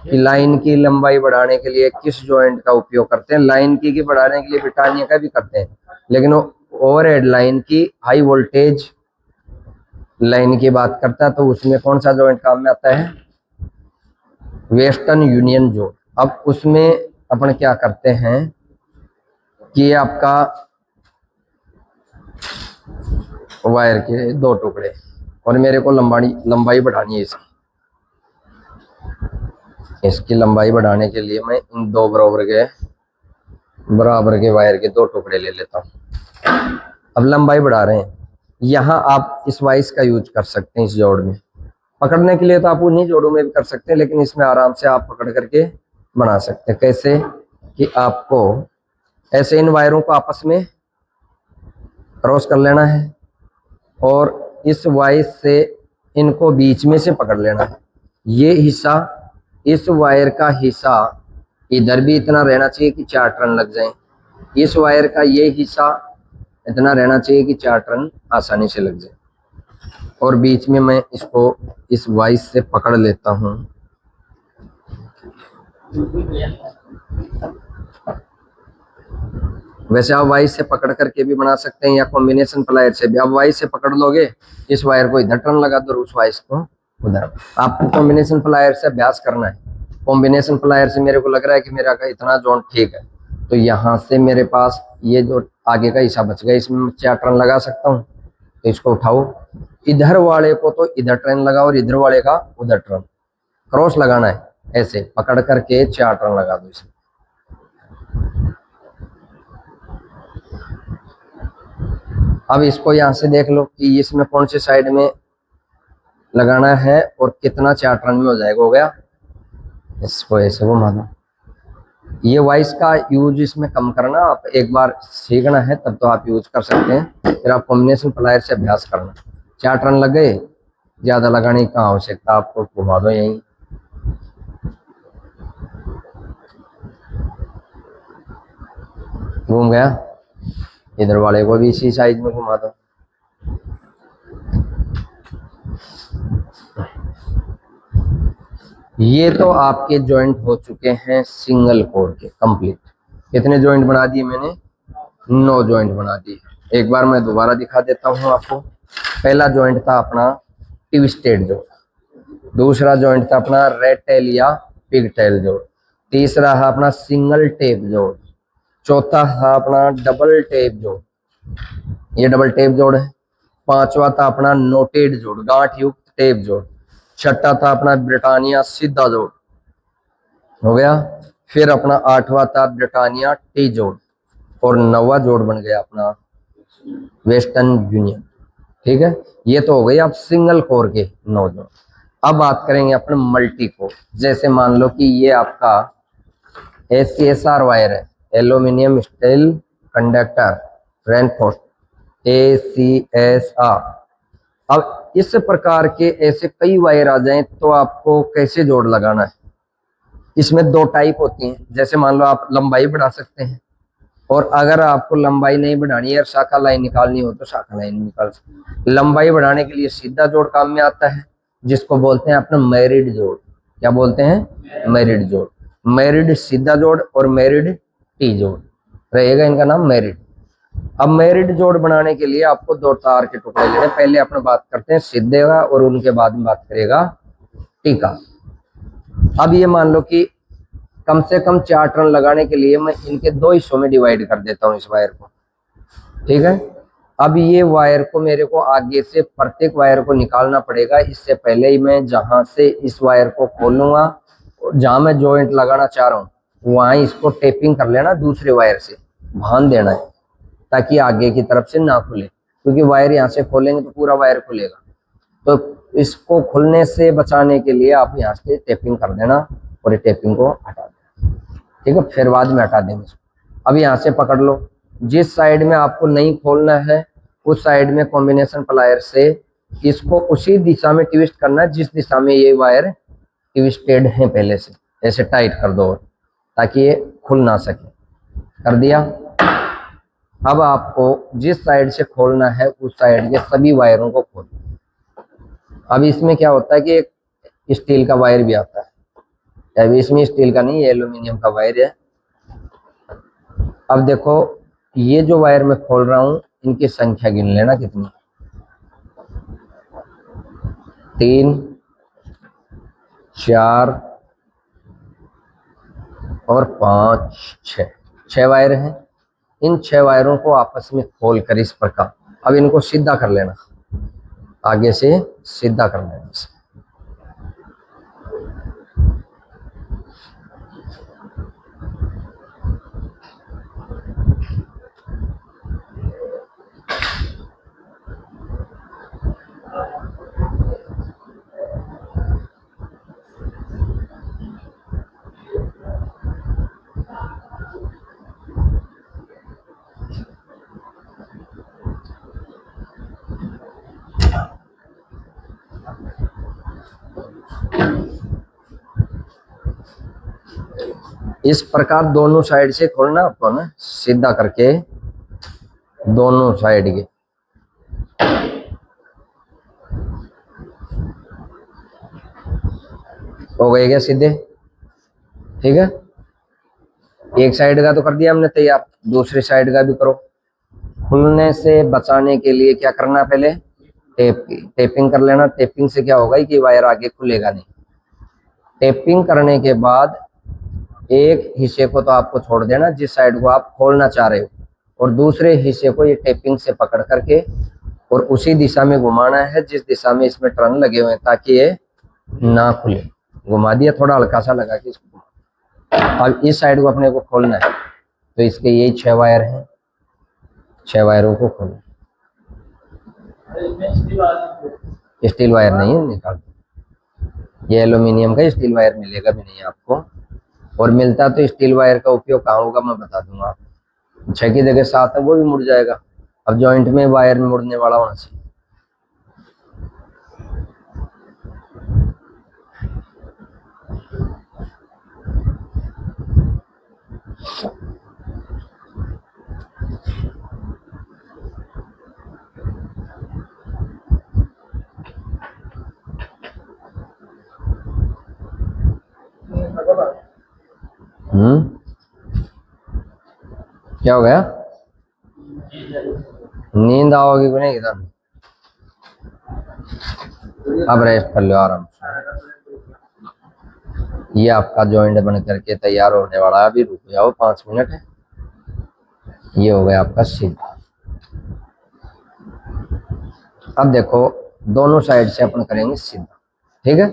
कि लाइन की लंबाई बढ़ाने के लिए किस जॉइंट का उपयोग करते हैं। लाइन की बढ़ाने के लिए ब्रिटानिया का भी करते हैं, लेकिन ओवरहेड लाइन की हाई वोल्टेज लाइन की बात करता है तो उसमें कौन सा जॉइंट काम में आता है, वेस्टर्न यूनियन जॉइंट। अब उसमें अपन क्या करते हैं कि ये आपका वायर के दो टुकड़े और मेरे को लंबाई बढ़ानी है इसकी लंबाई बढ़ाने के लिए मैं इन दो बराबर के वायर के दो टुकड़े ले लेता हूँ। अब लंबाई बढ़ा रहे हैं, यहाँ आप इस वाइस का यूज कर सकते हैं। इस जोड़ में पकड़ने के लिए तो आप उन्हीं जोड़ों में भी कर सकते हैं, लेकिन इसमें आराम से आप पकड़ करके बना सकते हैं। कैसे कि आपको ऐसे इन वायरों को आपस में क्रॉस कर लेना है और इस वाइस से इनको बीच में से पकड़ लेना है। ये हिस्सा, इस वायर का हिस्सा इधर भी इतना रहना चाहिए कि 4 टर्न लग जाए। इस वायर का ये हिस्सा इतना रहना चाहिए कि 4 टर्न आसानी से लग जाए। और बीच में मैं इसको इस वाइस से पकड़ लेता हूँ। वैसे आप वाइस से पकड़ करके भी बना सकते हैं या कॉम्बिनेशन प्लायर से भी। आप वाइस से पकड़ लोगे, इस वायर को इधर टर्न लगा दो, उस वाइस को उधर। आपको कॉम्बिनेशन प्लायर से अभ्यास करना है। कॉम्बिनेशन प्लायर से मेरे को लग रहा है कि मेरा का इतना जॉइंट ठीक है, तो यहाँ से मेरे पास ये जो आगे का हिस्सा बच गया, इसमें 4 टर्न लगा सकता हूँ। तो इसको उठाओ, इधर वाले को तो इधर टर्न लगाओ और इधर वाले का उधर टर्न, क्रॉस लगाना है। ऐसे पकड़ करके 4 टर्न लगा दो इसमें। अब इसको यहाँ से देख लो कि इसमें कौन सी साइड में लगाना है और कितना 4 टर्न में हो जाएगा। हो गया, इसको ऐसे घुमा दो। ये वाइस का यूज इसमें कम करना, आप एक बार सीखना है तब तो आप यूज कर सकते हैं। फिर आप कॉम्बिनेशन प्लायर से अभ्यास करना। 4 टर्न लग गए, ज्यादा लगाने की कहाँ आवश्यकता, आपको घुमा दो यहीं। घूम गया, इधर वाले को भी इसी साइज में घुमा दो। ये तो आपके जॉइंट हो चुके हैं सिंगल कोर के कंप्लीट। कितने जॉइंट बना दिए मैंने, 9 जॉइंट बना दिए। एक बार मैं दोबारा दिखा देता हूं आपको। पहला जॉइंट था अपना ट्विस्टेड जॉइंट, दूसरा जॉइंट था अपना रेड टेल या पिग टेल जोड़, तीसरा है अपना सिंगल टेप जोड़, चौथा है अपना डबल टेप जोड़, ये डबल टेप जोड़ है। पांचवा था अपना नोटेड जोड़, गांठ युक्त टेप जोड़। छठा था अपना ब्रिटानिया सीधा जोड़, हो गया। फिर अपना 8वां था ब्रिटानिया टी जोड़ और 9वां जोड़ बन गया अपना वेस्टर्न यूनियन। ठीक है, ये तो हो गई आप सिंगल कोर के 9 जोड़। अब बात करेंगे अपने मल्टी कोर। जैसे मान लो कि ये आपका ACSR वायर है, aluminium steel conductor reinforce, ACSR। अब इस प्रकार के ऐसे कई वायर आ जाएं तो आपको कैसे जोड़ लगाना है। इसमें 2 टाइप होती हैं। जैसे मान लो आप लंबाई बढ़ा सकते हैं, और अगर आपको लंबाई नहीं बढ़ानी है और शाखा लाइन निकालनी हो तो शाखा लाइन निकाल सकते। लंबाई बढ़ाने के लिए सीधा जोड़ काम में आता है, जिसको बोलते हैं अपना मैरिड जोड़। क्या बोलते हैं, मैरिड जोड़। मैरिड सीधा जोड़ और मैरिड टी जोड़ रहेगा, इनका नाम मैरिड। अब मैरिड जोड़ बनाने के लिए आपको 2 तार के टुकड़े लेने। पहले अपने बात करते हैं सीधे का और उनके बाद में बात करेगा टी का। अब ये मान लो कि कम से कम 4 टर्न लगाने के लिए मैं इनके 2 हिस्सों में डिवाइड कर देता हूं इस वायर को। ठीक है, अब ये वायर को मेरे को आगे से प्रत्येक वायर को निकालना पड़ेगा। इससे पहले ही मैं जहां से इस वायर को खोलूंगा, जहां मैं जॉइंट लगाना चाह रहा हूं वहां इसको टेपिंग कर लेना, दूसरे वायर से बांध देना है ताकि आगे की तरफ से ना खुले, क्योंकि वायर यहाँ से खोलेंगे तो पूरा वायर खुलेगा। तो इसको खुलने से बचाने के लिए आप यहाँ से टेपिंग कर देना और ये टेपिंग को हटा देना। ठीक है, फिर बाद में हटा देंगे इसको। अब यहाँ से पकड़ लो, जिस साइड में आपको नहीं खोलना है उस साइड में कॉम्बिनेशन प्लायर से इसको उसी दिशा में ट्विस्ट करना है जिस दिशा में ये वायर ट्विस्टेड है पहले से। ऐसे टाइट कर दो ताकि ये खुल ना सके। कर दिया। अब आपको जिस साइड से खोलना है उस साइड के सभी वायरों को खोलो। अब इसमें क्या होता है कि एक स्टील का वायर भी आता है। अब इसमें स्टील का नहीं, ये एल्यूमिनियम का वायर है। अब देखो ये जो वायर मैं खोल रहा हूं इनकी संख्या गिन लेना कितनी, 3, 4 और 5, 6 वायर हैं। इन 6 वायरों को आपस में खोलकर इस प्रकार अब इनको सीधा कर लेना, आगे से सीधा कर लेना। इस प्रकार दोनों साइड से खोलना आपको ना, सीधा करके दोनों साइड के। हो गए क्या सीधे? ठीक है, एक साइड का तो कर दिया हमने तैयार, दूसरी साइड का भी करो। खुलने से बचाने के लिए क्या करना, पहले टेपिंग कर लेना। टेपिंग से क्या होगा कि वायर आगे खुलेगा नहीं। टेपिंग करने के बाद एक हिस्से को तो आपको छोड़ देना जिस साइड को आप खोलना चाह रहे हो, और दूसरे हिस्से को ये टेपिंग से पकड़ करके और उसी दिशा में घुमाना है जिस दिशा में इसमें टर्न लगे हुए हैं, ताकि ये ना खुले। घुमा दिया, थोड़ा हल्का सा लगा कि इसको। अब इस साइड को अपने को खोलना है, तो इसके यही 6 वायर हैं, 6 वायरों को खोलना। स्टील वायर नहीं है, निकाल। ये एल्यूमिनियम का स्टील वायर मिलेगा भी नहीं आपको, और मिलता तो स्टील वायर का उपयोग कहाँ होगा मैं बता दूंगा आपको। 6 की जगह 7 है, वो भी मुड़ जाएगा। अब जॉइंट में वायर मुड़ने वाला होना चाहिए। क्या हो गया? नींद आओगी कि नहीं इधर? अब रेस्ट कर लो आराम से। ये आपका जॉइंट बन करके तैयार होने वाला है, अभी रुक जाओ 5 मिनट है। ये हो गया आपका सीधा। अब देखो दोनों साइड से अपन करेंगे सीधा, ठीक है।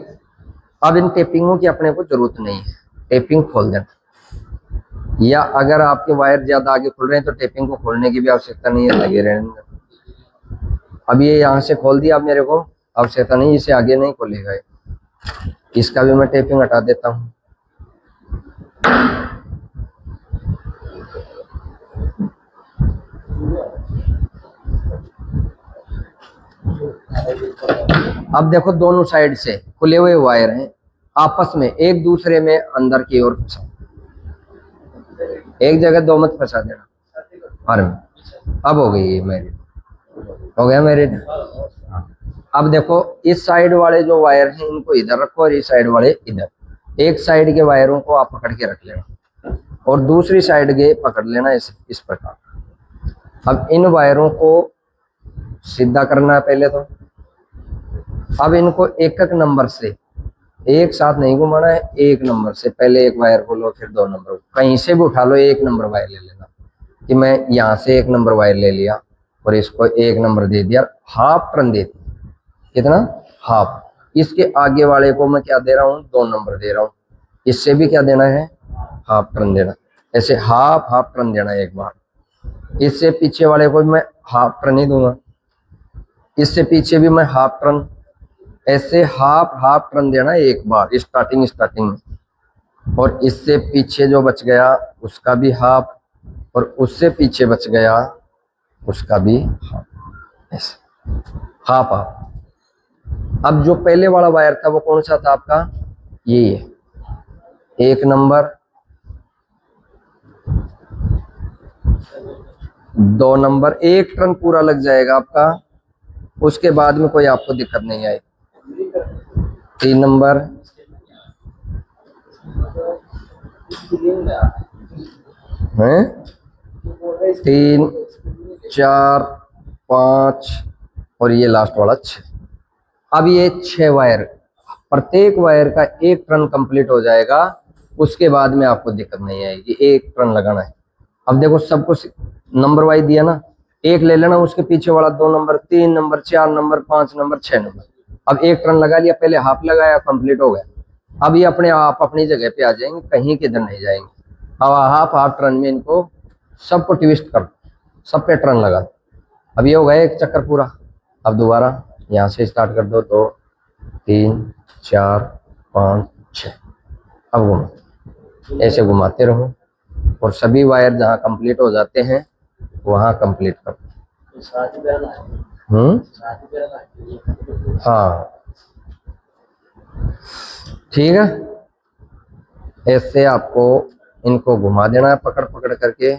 अब इन टेपिंगों की अपने को जरूरत नहीं है, टेपिंग खोल देना। या अगर आपके वायर ज्यादा आगे खुल रहे हैं तो टेपिंग को खोलने की भी आवश्यकता नहीं है, लगे रहने। अब ये यहाँ से खोल दिया, अब मेरे को आवश्यकता नहीं, इसे आगे नहीं खोलेगा। इसका भी मैं टेपिंग हटा देता हूँ। अब देखो दोनों साइड से खुले हुए वायर हैं, आपस में एक दूसरे में अंदर की ओर फंसा, एक जगह दो मत फंसा देना। और अब हो गई ये मैरिड, हो गया मैरिड। अब देखो इस साइड वाले जो वायर हैं इनको इधर रखो और इस साइड वाले इधर। एक साइड के वायरों को आप पकड़ के रख लेना और दूसरी साइड के पकड़ लेना इस प्रकार। अब इन वायरों को सीधा करना है पहले तो। अब इनको एक एक नंबर से एक साथ नहीं घुमाना है, एक नंबर से पहले एक वायर को लो, फिर 2 नंबर, कहीं से भी उठा लो, 1 नंबर वायर ले लेना। कि मैं यहाँ से 1 नंबर वायर ले लिया और इसको 1 नंबर दे दिया, हाफ टर्न दे दिया। कितना? हाफ। इसके आगे वाले को मैं क्या दे रहा हूँ? 2 नंबर दे रहा हूँ। इससे भी क्या देना है? हाफ टर्न देना। ऐसे हाफ हाफ टर्न देना एक बार। इससे पीछे वाले को भी मैं हाफ टर्न ही दूंगा, इससे पीछे भी मैं हाफ टर्न, ऐसे हाफ हाफ टर्न देना एक बार स्टार्टिंग में। और इससे पीछे जो बच गया उसका भी हाफ, और उससे पीछे बच गया उसका भी हाफ, ऐसे हाफ हाफ। अब जो पहले वाला वायर था वो कौन सा था आपका? ये है 1 नंबर, 2 नंबर, 1 टर्न पूरा लग जाएगा आपका, उसके बाद में कोई आपको दिक्कत नहीं आएगी। 3 नंबर, हैं 3, 4, 5 और ये लास्ट वाला 6। अब ये 6 वायर, प्रत्येक वायर का 1 टर्न कंप्लीट हो जाएगा, उसके बाद में आपको दिक्कत नहीं आएगी। 1 टर्न लगाना है। अब देखो सबको नंबर वाइज दिया ना, 1 ले लेना, उसके पीछे वाला 2 number, 3 number, 4 number, 5 number, 6 number. अब 1 टर्न लगा लिया, पहले हाफ लगाया, कंप्लीट हो गया। अब ये अपने आप अपनी जगह पे आ जाएंगे, कहीं किधर नहीं जाएंगे। अब हाफ टर्न में इनको सबको ट्विस्ट कर, सब पे टर्न लगा। अब ये हो गया 1 चक्कर पूरा। अब दोबारा यहाँ से स्टार्ट कर दो, 2, 3, 4, 5, 6। अब घुमा, ऐसे घुमाते रहो और सभी वायर जहाँ कंप्लीट हो जाते हैं वहाँ कंप्लीट करो। हाँ ठीक है, ऐसे आपको इनको घुमा देना है पकड़ पकड़ करके।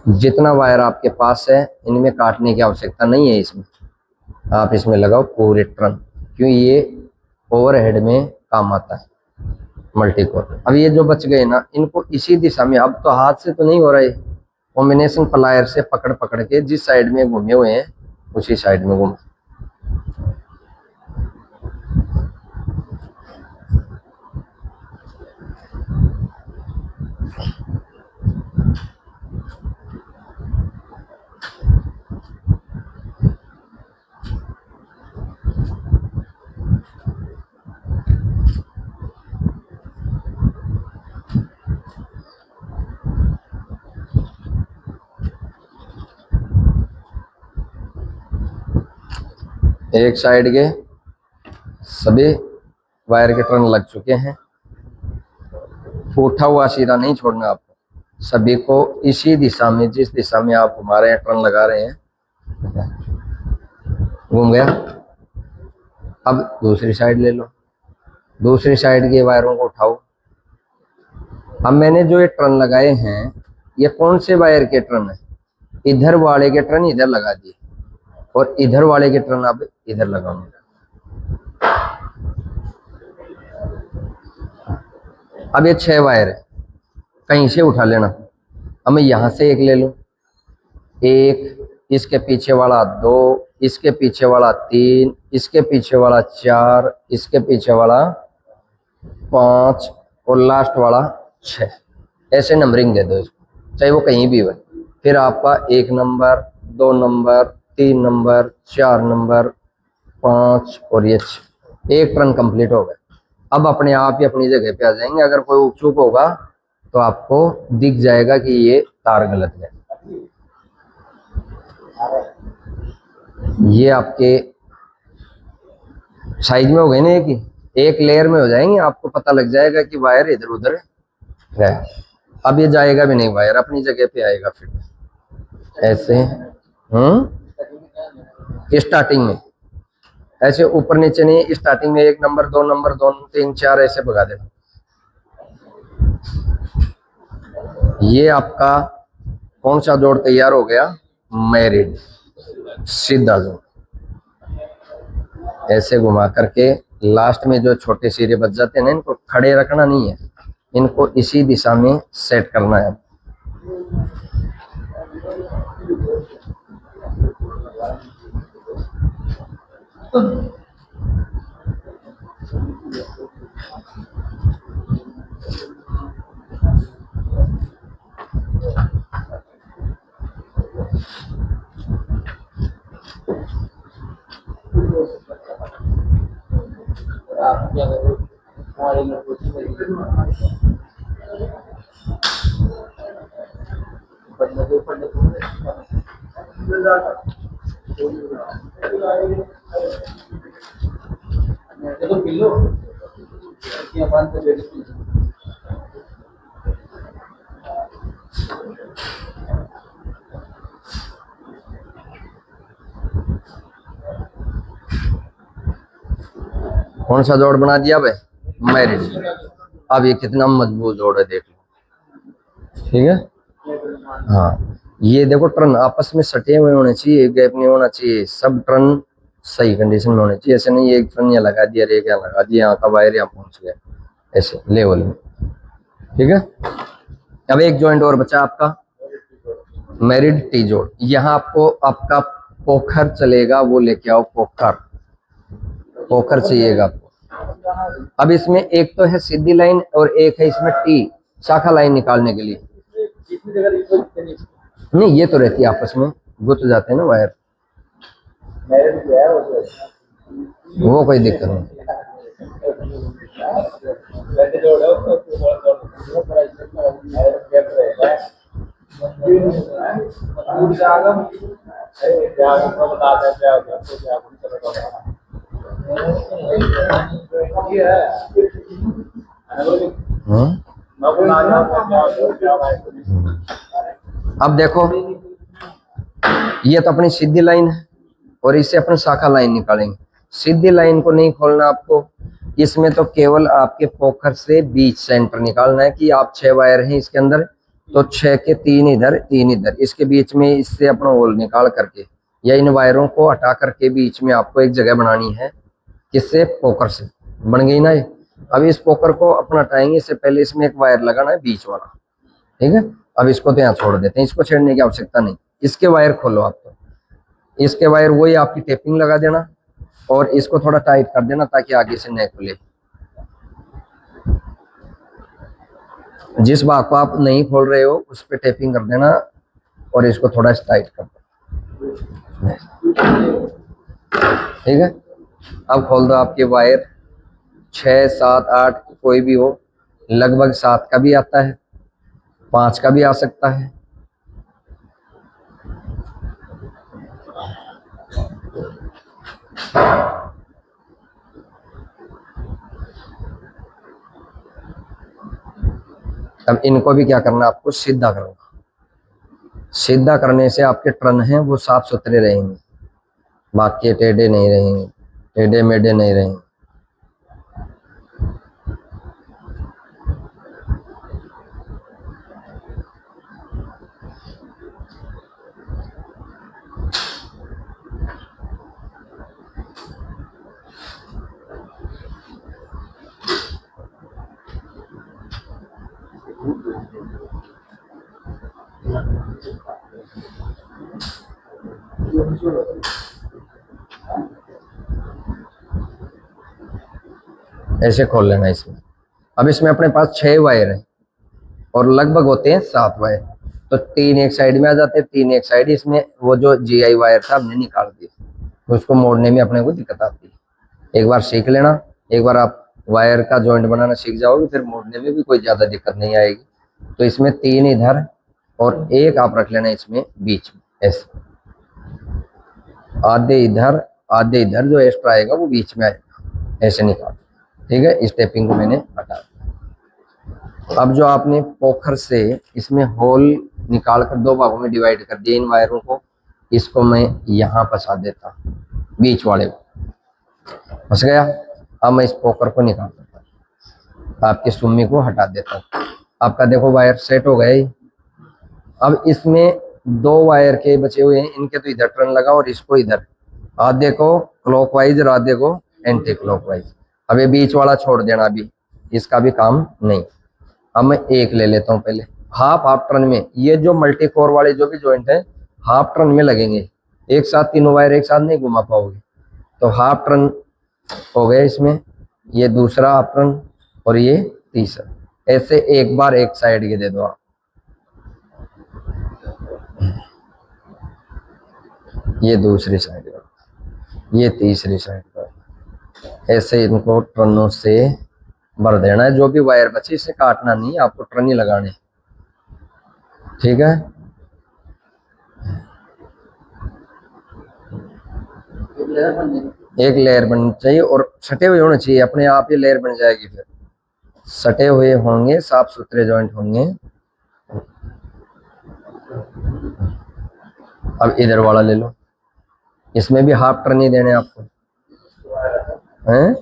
जितना वायर आपके पास है इनमें काटने की आवश्यकता नहीं है, इसमें आप इसमें लगाओ पूरे टर्न, क्यों ये ओवरहेड में काम आता है मल्टी कोर। अब ये जो बच गए ना, इनको इसी दिशा में, अब तो हाथ से तो नहीं हो रहा है, कॉम्बिनेशन प्लायर से पकड़ पकड़ के जिस साइड में घूमे हुए हैं उसी साइड में घूम। एक साइड के सभी वायर के टर्न लग चुके हैं। उठा हुआ सीधा नहीं छोड़ना आपको, सभी को इसी दिशा में, जिस दिशा में आप घुमा रहे हैं, टर्न लगा रहे हैं। घूम गया। अब दूसरी साइड ले लो, दूसरी साइड के वायरों को उठाओ। अब मैंने जो ये टर्न लगाए हैं, ये कौन से वायर के टर्न है? इधर वाले के टर्न इधर लगा दिए और इधर वाले के टर्न अब इधर लगाऊंगा। अब ये 6 वायर है, कहीं से उठा लेना। अब मैं यहां से एक ले लूं, 1, इसके पीछे वाला 2, इसके पीछे वाला 3, इसके पीछे वाला 4, इसके पीछे वाला 5 और लास्ट वाला 6। ऐसे नंबरिंग दे दो इसको, चाहे वो कहीं भी हो। फिर आपका 1 नंबर, 2 नंबर, 3 नंबर, 4 नंबर, 5 और ये 6। 1 टर्न कंप्लीट हो गया। अब अपने आप ही अपनी जगह पे आ जाएंगे। अगर कोई उपचुक होगा तो आपको दिख जाएगा कि ये तार गलत है। ये आपके साइज में हो गए ना, एक लेयर में हो जाएंगे, आपको पता लग जाएगा कि वायर इधर उधर है। अब ये जाएगा भी नहीं, वायर अपनी जगह पे आएगा फिर ऐसे। स्टार्टिंग में ऐसे ऊपर नीचे नहीं, स्टार्टिंग में 1 नंबर, 2 नंबर, 2, 3, 4 ऐसे भगा देना। ये आपका कौन सा जोड़ तैयार हो गया? मैरिड सीधा जोड़। ऐसे घुमा करके लास्ट में जो छोटे सिरे बच जाते हैं ना, इनको खड़े रखना नहीं है, इनको इसी दिशा में सेट करना है। कौन सा जोड़ बना दिया भाई? मैरिड। अब ये कितना मजबूत जोड़ है, देख लो। ठीक है, हाँ, ये देखो टर्न आपस में सटे हुए होने चाहिए, एक गैप नहीं होना चाहिए, सब टर्न सही कंडीशन में होने चाहिए। ऐसे नहीं एक टर्न यहाँ लगा दिया, एक यहाँ लगा दिया, यहाँ का वायर यहाँ पहुंच गया, ऐसे लेवल में। ठीक है, अब एक जॉइंट और बचा आपका मैरिड टी जोड़। यहाँ आपको आपका पोखर चलेगा, वो लेके आओ पोखर, पोखर चाहिएगा आपको। अब इसमें एक तो है सीधी लाइन और एक है इसमें टी शाखा लाइन निकालने के लिए। नहीं, ये तो रहती है आपस में गुथ जाते हैं ना वायर, वो कोई दिक्कत नहीं। अब देखो ये तो अपनी सीधी लाइन है और इससे अपनी शाखा लाइन निकालेंगे। सीधी लाइन को नहीं खोलना आपको, इसमें तो केवल आपके पोखर से बीच सेंटर निकालना है कि आप 6 वायर हैं इसके अंदर, तो 6 के 3 इधर 3 इधर, इसके बीच में इससे अपना होल निकाल करके या इन वायरों को हटा करके बीच में आपको एक जगह बनानी है। किससे? पोखर से। बन गई ना ये। अब इस पोखर को अपना हटाएंगे, इससे पहले इसमें एक वायर लगाना है बीच वाला। ठीक है, अब इसको तो यहाँ छोड़ देते हैं, इसको छेड़ने की आवश्यकता नहीं। इसके वायर खोलो आप, तो इसके वायर वही आपकी टेपिंग लगा देना और इसको थोड़ा टाइट कर देना ताकि आगे से न खुले। जिस भाग को आप नहीं खोल रहे हो उस पर टेपिंग कर देना और इसको थोड़ा टाइट कर देना। ठीक है, अब खोल दो आपके वायर, 6, 7, 8 कोई भी हो, लगभग 7 का भी आता है, 5 का भी आ सकता है। अब इनको भी क्या करना, आपको सीधा करना। सीधा करने से आपके टर्न हैं वो साफ सुथरे रहेंगे, बाकी टेढ़े नहीं रहेंगे, टेढ़े मेढ़े नहीं रहेंगे। ऐसे खोल लेना इसमें। अब इसमें अपने पास 6 वायर हैं और लगभग होते हैं 7 वायर, तो 3 एक साइड में आ जाते हैं, 3 एक साइड। इसमें वो जो GI वायर था हमने निकाल दिया, तो उसको मोड़ने में अपने को दिक्कत आती है। एक बार सीख लेना, एक बार आप वायर का जॉइंट बनाना सीख जाओगे, फिर मोड़ने में भी कोई ज़्यादा दिक्कत नहीं आएगी। तो इसमें 3 इधर और एक आप रख लेना इसमें बीच में, ऐसे आधे इधर आधे इधर, जो एक्स्ट्रा आएगा वो बीच में आएगा, ऐसे निकाल। ठीक है, इस टेपिंग को मैंने हटा दिया। अब जो आपने पोखर से इसमें होल निकाल कर 2 भागों में डिवाइड कर दिया इन वायरों को, इसको मैं यहाँ फंसा देता, बीच वाले को फंस गया। अब मैं इस पोखर को निकाल देता हूँ, आपकी सुम्मी को हटा देता हूँ। आपका देखो वायर सेट हो गए। अब इसमें 2 वायर के बचे हुए हैं, इनके तो इधर टर्न लगा और इसको इधर, आधे को क्लॉकवाइज और आधे को एंटी क्लॉकवाइज। अब ये बीच वाला छोड़ देना, अभी इसका भी काम नहीं। अब मैं एक ले लेता हूँ पहले, हाफ टर्न में। ये जो मल्टी कोर वाले जो भी जॉइंट है हाफ टर्न में लगेंगे, एक साथ तीनों वायर एक साथ नहीं घुमा पाओगे, तो हाफ टर्न हो गए इसमें। ये दूसरा हाफ टर्न और ये तीसरा, ऐसे एक बार एक साइड के दे दो आप। ये दूसरी साइड का, ये तीसरी साइड का, ऐसे इनको टर्नों से भर देना है। जो भी वायर बची इसे काटना नहीं, आपको टर्न ही लगाने। ठीक है, एक लेयर बननी चाहिए और सटे हुए होने चाहिए, अपने आप ही लेयर बन जाएगी। फिर सटे हुए होंगे, साफ सुथरे जॉइंट होंगे। अब इधर वाला ले लो, इसमें भी हाफ टर्न ही देने आपको हैं।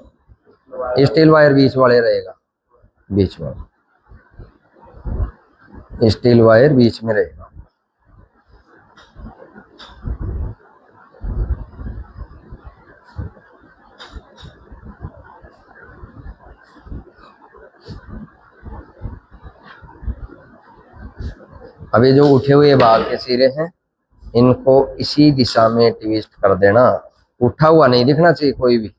स्टील वायर बीच वाले रहेगा, बीच वाला स्टील वायर बीच में रहेगा। अब ये जो उठे हुए भाग के सिरे हैं इनको इसी दिशा में ट्विस्ट कर देना, उठा हुआ नहीं दिखना चाहिए कोई भी।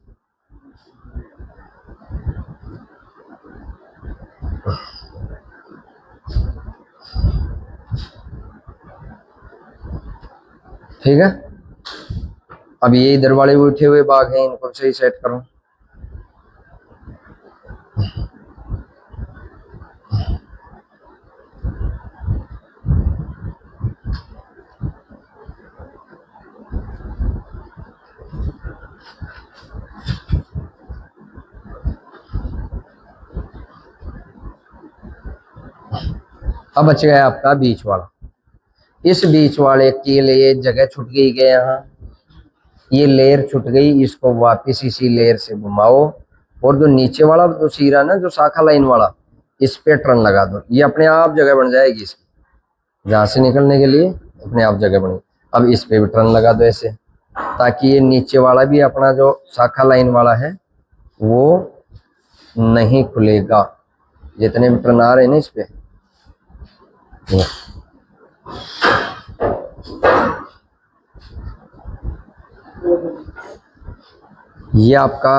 ठीक है, अब ये इधर वाले उठे हुए भाग हैं इनको सही सेट करो। अब बच गया आपका बीच वाला। इस बीच वाले के लिए जगह छूट गई है, यहाँ ये लेयर छूट गई, इसको वापस इसी लेयर से घुमाओ और जो नीचे वाला जो सीरा ना जो शाखा लाइन वाला इस पे टर्न लगा दो, ये अपने आप जगह बन जाएगी इसकी, जहां से निकलने के लिए अपने आप जगह बन। अब इस पे भी टर्न लगा दो ऐसे, ताकि ये नीचे वाला भी अपना जो शाखा लाइन वाला है वो नहीं खुलेगा। जितने भी टर्न आ रहे हैं ना इस पे, ये आपका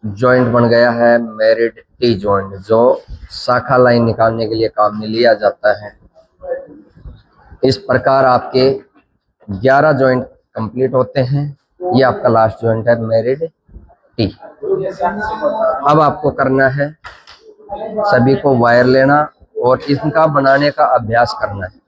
जॉइंट बन गया है मैरिड टी जॉइंट, जो शाखा लाइन निकालने के लिए काम में लिया जाता है। इस प्रकार आपके 11 जॉइंट कंप्लीट होते हैं। ये आपका लास्ट जॉइंट है मैरिड टी। अब आपको करना है सभी को वायर लेना और इनका बनाने का अभ्यास करना है।